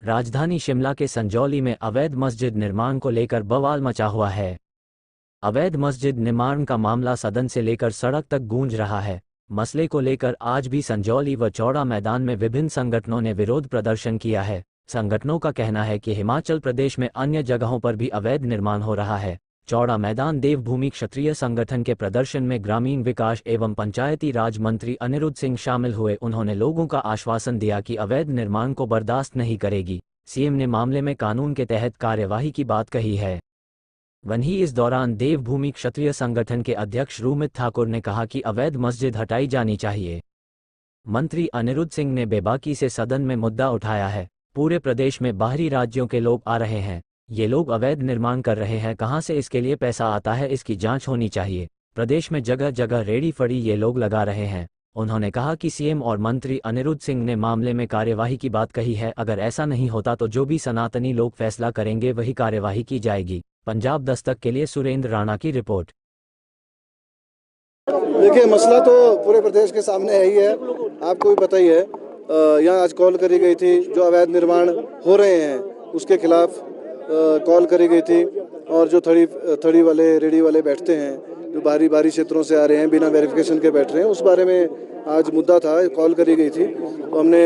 राजधानी शिमला के संजौली में अवैध मस्जिद निर्माण को लेकर बवाल मचा हुआ है। अवैध मस्जिद निर्माण का मामला सदन से लेकर सड़क तक गूंज रहा है। मसले को लेकर आज भी संजौली व चौड़ा मैदान में विभिन्न संगठनों ने विरोध प्रदर्शन किया है। संगठनों का कहना है कि हिमाचल प्रदेश में अन्य जगहों पर भी अवैध निर्माण हो रहा है। चौड़ा मैदान देवभूमि क्षत्रिय संगठन के प्रदर्शन में ग्रामीण विकास एवं पंचायती राज मंत्री अनिरुद्ध सिंह शामिल हुए। उन्होंने लोगों का आश्वासन दिया कि अवैध निर्माण को बर्दाश्त नहीं करेगी। सीएम ने मामले में कानून के तहत कार्यवाही की बात कही है। वहीं इस दौरान देवभूमि क्षत्रिय संगठन के अध्यक्ष रूमित ठाकुर ने कहा कि अवैध मस्जिद हटाई जानी चाहिए। मंत्री अनिरुद्ध सिंह ने बेबाकी से सदन में मुद्दा उठाया है। पूरे प्रदेश में बाहरी राज्यों के लोग आ रहे हैं, ये लोग अवैध निर्माण कर रहे हैं, कहां से इसके लिए पैसा आता है, इसकी जांच होनी चाहिए। प्रदेश में जगह जगह रेडी फड़ी ये लोग लगा रहे हैं। उन्होंने कहा कि सीएम और मंत्री अनिरुद्ध सिंह ने मामले में कार्यवाही की बात कही है। अगर ऐसा नहीं होता तो जो भी सनातनी लोग फैसला करेंगे वही कार्यवाही की जाएगी। पंजाब दस्तक के लिए सुरेंद्र राणा की रिपोर्ट। देखिए, मसला तो पूरे प्रदेश के सामने है ही है, आपको भी पता ही है। यहाँ आज कॉल करी गई थी, जो अवैध निर्माण हो रहे हैं उसके खिलाफ कॉल करी गई थी। और जो थड़ी वाले रेडी वाले बैठते हैं, जो बाहरी क्षेत्रों से आ रहे हैं, बिना वेरिफिकेशन के बैठ रहे हैं, उस बारे में आज मुद्दा था, कॉल करी गई थी। तो हमने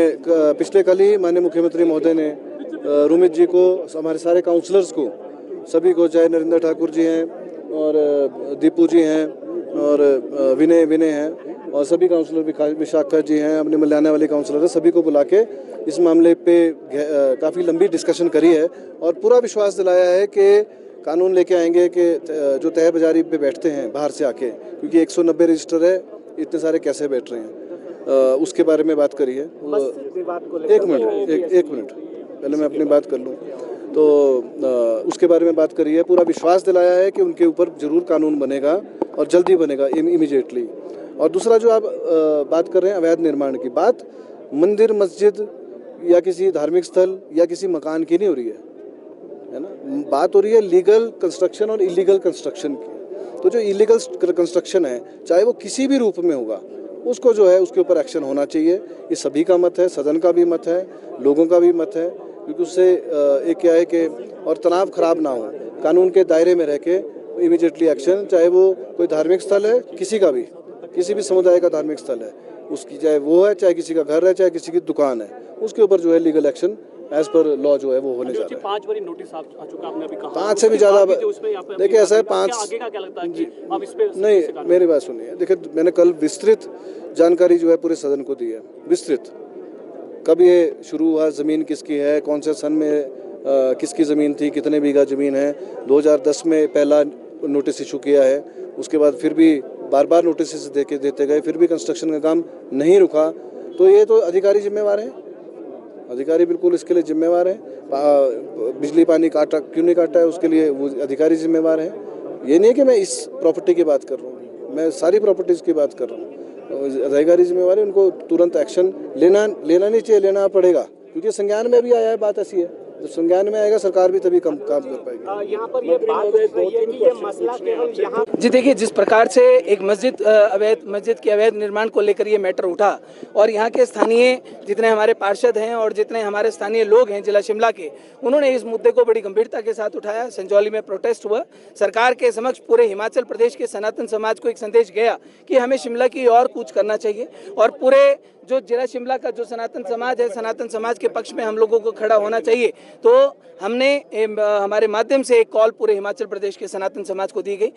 पिछले कल ही माननीय मुख्यमंत्री महोदय ने रूमित जी को, हमारे सारे काउंसलर्स को, सभी को, चाहे नरेंद्र ठाकुर जी हैं और दीपू जी हैं और विनय हैं और सभी काउंसलर, विशाखा जी हैं, अपने मल्याना वाले काउंसलर है, सभी को बुला के इस मामले पे काफ़ी लंबी डिस्कशन करी है और पूरा विश्वास दिलाया है कि कानून लेके आएंगे कि जो तय बाजारी पे बैठते हैं बाहर से आके, क्योंकि 190 रजिस्टर है, इतने सारे कैसे बैठ रहे हैं, उसके बारे में बात करी है। एक मिनट पहले मैं अपनी बात कर लूँ। तो उसके बारे में बात करी है, पूरा विश्वास दिलाया है कि उनके ऊपर जरूर कानून बनेगा और जल्दी बनेगा, इमीडिएटली। और दूसरा जो आप बात कर रहे हैं अवैध निर्माण की बात, मंदिर, मस्जिद या किसी धार्मिक स्थल या किसी मकान की नहीं हो रही है ना, बात हो रही है लीगल कंस्ट्रक्शन और इलीगल कंस्ट्रक्शन की। तो जो इलीगल कंस्ट्रक्शन है, चाहे वो किसी भी रूप में होगा, उसको जो है उसके ऊपर एक्शन होना चाहिए। ये सभी का मत है, सदन का भी मत है, लोगों का भी मत है, क्योंकि उससे एक क्या है कि और तनाव खराब ना हो, कानून के दायरे में रह के इमीडिएटली एक्शन, चाहे वो कोई धार्मिक स्थल है, किसी भी समुदाय का धार्मिक स्थल है, उसकी चाहे वो है, चाहे किसी का घर है, चाहे किसी की दुकान है, उसके ऊपर जो है legal action as per law जो है वो होने जा रहा है। 5 बारी नोटिस आ चुका, आपने अभी कहा 5 से भी ज़्यादा। देखिए ऐसा है, 5 आगे का क्या लगता है कि अब इस पे नहीं, मेरी बात सुनिए। देखिए, मैंने कल विस्तृत जानकारी जो है पूरे सदन को दी है, विस्तृत। कब ये शुरू हुआ, ज़मीन किसकी है, कौन से सन में किसकी ज़मीन थी, कितने बीघा ज़मीन है, 2010 में पहला नोटिस इशू किया है, उसके बाद फिर भी बार नोटिस देते गए, फिर भी कंस्ट्रक्शन का काम नहीं रुका। तो ये तो अधिकारी जिम्मेवार हैं, अधिकारी बिल्कुल इसके लिए जिम्मेवार हैं। बिजली पानी काटा क्यों नहीं काटा है, उसके लिए वो अधिकारी जिम्मेवार हैं। ये नहीं कि मैं इस प्रॉपर्टी की बात कर रहा हूँ, मैं सारी प्रॉपर्टीज़ की बात कर रहा हूँ। अधिकारी जिम्मेवार है, उनको तुरंत एक्शन लेना नहीं चाहिए, लेना पड़ेगा, क्योंकि संज्ञान में भी आया है। बात ऐसी है, जब संज्ञान में आएगा सरकार भी तभी काम कर पाएगी। यहाँ पर ये बात है कि ये मसला केवल यहाँ जी देखिए, जिस प्रकार से एक मस्जिद के अवैध निर्माण को लेकर ये मैटर उठा और यहाँ के स्थानीय जितने हमारे पार्षद हैं और जितने हमारे स्थानीय लोग हैं जिला शिमला के, उन्होंने इस मुद्दे को बड़ी गंभीरता के साथ उठाया। संजौली में प्रोटेस्ट हुआ, सरकार के समक्ष पूरे हिमाचल प्रदेश के सनातन समाज को एक संदेश गया कि हमें शिमला की और कुछ करना चाहिए और पूरे जो जिला शिमला का जो सनातन समाज है, सनातन समाज के पक्ष में हम लोगों को खड़ा होना चाहिए। तो हमने हमारे माध्यम से एक कॉल पूरे हिमाचल प्रदेश के सनातन समाज को दी गई।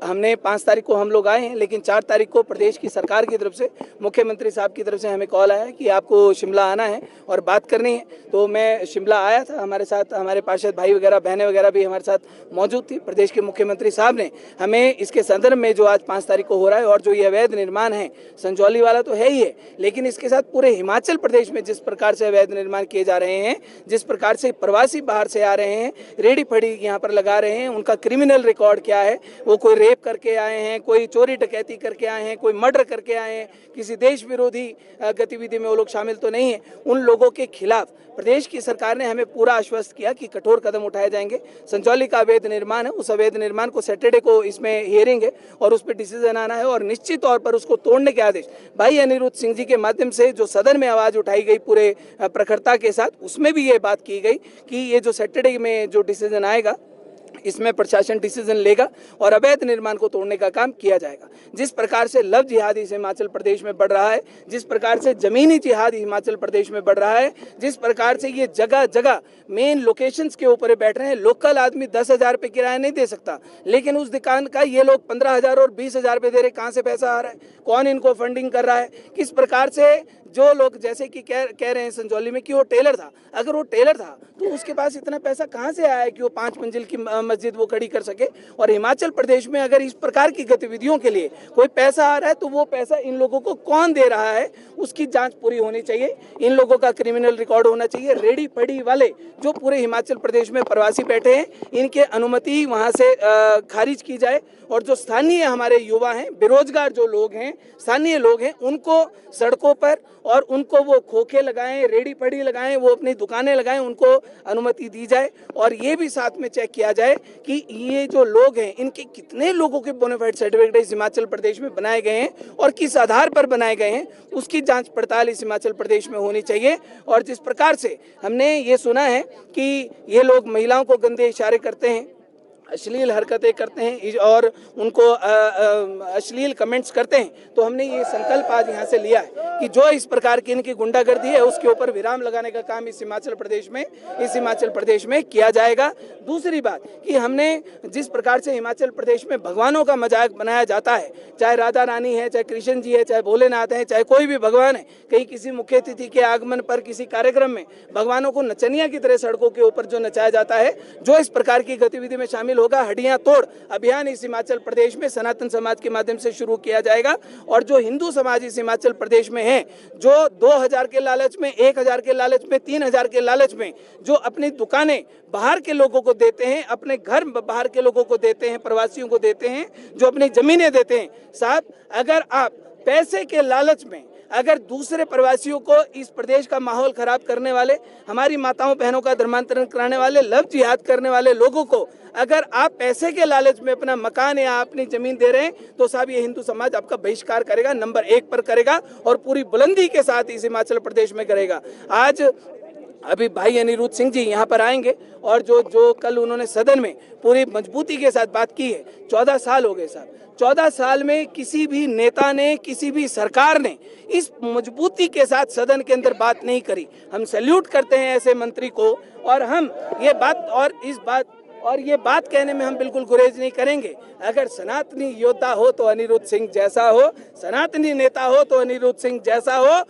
हमने 5 तारीख को हम लोग आए हैं, लेकिन 4 तारीख को प्रदेश की सरकार की तरफ से, मुख्यमंत्री साहब की तरफ से हमें कॉल आया कि आपको शिमला आना है और बात करनी है। तो मैं शिमला आया था, हमारे साथ हमारे पार्षद भाई वगैरह, बहनें वगैरह भी हमारे साथ मौजूद थी। प्रदेश के मुख्यमंत्री साहब ने हमें इसके संदर्भ में जो आज 5 तारीख को हो रहा है और जो ये अवैध निर्माण है, संजौली वाला तो है ही है, लेकिन इसके साथ पूरे हिमाचल प्रदेश में जिस प्रकार से अवैध निर्माण किए जा रहे हैं, जिस प्रकार से प्रवासी प्रवासी बाहर से आ रहे हैं, रेडी फड़ी यहाँ पर लगा रहे हैं, उनका क्रिमिनल रिकॉर्ड क्या है, वो कोई रेप करके आए हैं, कोई चोरी डकैती करके आए हैं, कोई मर्डर करके आए हैं, किसी देश विरोधी गतिविधि में वो लोग शामिल तो नहीं है। उन लोगों के खिलाफ प्रदेश की सरकार ने हमें पूरा आश्वस्त किया कि कठोर कदम उठाए जाएंगे। संजौली का अवैध निर्माण है, उस अवैध निर्माण को सैटरडे को इसमें हियरिंग है और उस पर डिसीजन आना है और निश्चित तौर पर उसको तोड़ने के आदेश भाई अनिरुद्ध सिंह जी के माध्यम से जो सदन में आवाज उठाई गई पूरे प्रखरता के साथ, उसमें भी ये बात की गई कि ये जो सैटरडे में जो डिसीजन आएगा इसमें प्रशासन डिसीजन लेगा और अवैध निर्माण को तोड़ने का काम किया जाएगा। जिस प्रकार से लव जिहाद इस हिमाचल प्रदेश में बढ़ रहा है, जिस प्रकार से जमीनी जिहाद हिमाचल प्रदेश में बढ़ रहा है, जिस प्रकार से ये जगह जगह मेन लोकेशंस के ऊपर बैठ रहे हैं, लोकल आदमी 10,000 रुपये किराया नहीं दे सकता, लेकिन उस दुकान का ये लोग 15,000 और 20,000 रुपये दे रहे। कहाँ से पैसा आ रहा है, कौन इनको फंडिंग कर रहा है, किस प्रकार से जो लोग जैसे कि कह रहे हैं संजौली में कि वो टेलर था, अगर वो टेलर था तो उसके पास इतना पैसा कहाँ से आया कि वो 5 मंजिल की मस्जिद वो खड़ी कर सके। और हिमाचल प्रदेश में अगर इस प्रकार की गतिविधियों के लिए कोई पैसा आ रहा है तो वो पैसा इन लोगों को कौन दे रहा है, उसकी जांच पूरी होनी चाहिए। इन लोगों का क्रिमिनल रिकॉर्ड होना चाहिए। रेडी पड़ी वाले जो पूरे हिमाचल प्रदेश में प्रवासी बैठे हैं, इनके अनुमति वहाँ से खारिज की जाए और जो स्थानीय हमारे युवा हैं, बेरोजगार जो लोग हैं, स्थानीय लोग हैं, उनको सड़कों पर और उनको वो खोखे लगाएं, रेडी पड़ी लगाएं, वो अपनी दुकानें लगाएं, उनको अनुमति दी जाए। और ये भी साथ में चेक किया जाए कि ये जो लोग हैं इनके कितने लोगों के बोनाफाइड सर्टिफिकेट इस हिमाचल प्रदेश में बनाए गए हैं और किस आधार पर बनाए गए हैं, उसकी जांच पड़ताल इस हिमाचल प्रदेश में होनी चाहिए। और जिस प्रकार से हमने ये सुना है कि ये लोग महिलाओं को गंदे इशारे करते हैं, अश्लील हरकतें करते हैं और उनको अश्लील कमेंट्स करते हैं, तो हमने ये संकल्प आज यहाँ से लिया है कि जो इस प्रकार की इनकी गुंडागर्दी है उसके ऊपर विराम लगाने का काम इस हिमाचल प्रदेश में किया जाएगा। दूसरी बात कि हमने जिस प्रकार से हिमाचल प्रदेश में भगवानों का मजाक बनाया जाता है, चाहे राधा रानी है, चाहे कृष्ण जी है, चाहे भोलेनाथ है, चाहे कोई भी भगवान है, कहीं किसी मुख्य अतिथि के आगमन पर किसी कार्यक्रम में भगवानों को नचनिया की तरह सड़कों के ऊपर जो नचाया जाता है, जो इस प्रकार की गतिविधि में शामिल होगा, हड्डियां तोड़ अभियान इस हिमाचल प्रदेश में सनातन समाज के माध्यम से शुरू किया जाएगा। और जो हिंदू समाज इस हिमाचल प्रदेश में है, जो 2,000 के लालच में, 1,000 के लालच में, 3,000 के लालच में जो अपनी दुकानें बाहर के लोगों को देते हैं, अपने घर बाहर के लोगों को देते हैं, प्रवासियों को देते हैं, जो अपनी जमीनें देते हैं, साहब अगर आप पैसे के लालच में अगर दूसरे प्रवासियों को इस प्रदेश का माहौल खराब करने वाले, हमारी माताओं बहनों का धर्मांतरण कराने वाले, लव जिहाद करने वाले लोगों को अगर आप पैसे के लालच में अपना मकान या अपनी जमीन दे रहे हैं, तो साहब ये हिंदू समाज आपका बहिष्कार करेगा, नंबर 1 पर करेगा और पूरी बुलंदी के साथ इस हिमाचल प्रदेश में करेगा। आज अभी भाई अनिरुद्ध सिंह जी यहाँ पर आएंगे और जो कल उन्होंने सदन में पूरी मजबूती के साथ बात की है। 14 साल हो गए साहब, 14 साल में किसी भी नेता ने, किसी भी सरकार ने इस मजबूती के साथ सदन के अंदर बात नहीं करी। हम सैल्यूट करते हैं ऐसे मंत्री को और हम ये बात कहने में हम बिल्कुल गुरेज नहीं करेंगे। अगर सनातनी योद्धा हो तो अनिरुद्ध सिंह जैसा हो, सनातनी नेता हो तो अनिरुद्ध सिंह जैसा हो,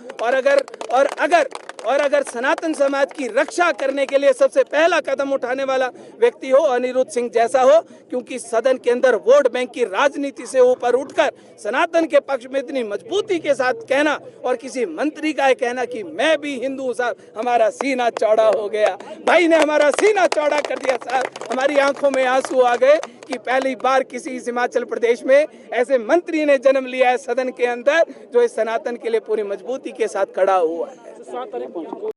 और अगर सनातन समाज की रक्षा करने के लिए सबसे पहला कदम उठाने वाला व्यक्ति हो अनिरुद्ध सिंह जैसा हो, क्योंकि सदन के अंदर वोट बैंक की राजनीति से ऊपर उठकर सनातन के पक्ष में इतनी मजबूती के साथ कहना और किसी मंत्री का कहना कि मैं भी हिंदू साहब, हमारा सीना चौड़ा हो गया। भाई ने हमारा सीना चौड़ा कर दिया साहब, हमारी आंखों में आंसू आ गए कि पहली बार किसी हिमाचल प्रदेश में ऐसे मंत्री ने जन्म लिया है सदन के अंदर, जो इस सनातन के लिए पूरी मजबूती के साथ खड़ा हुआ है।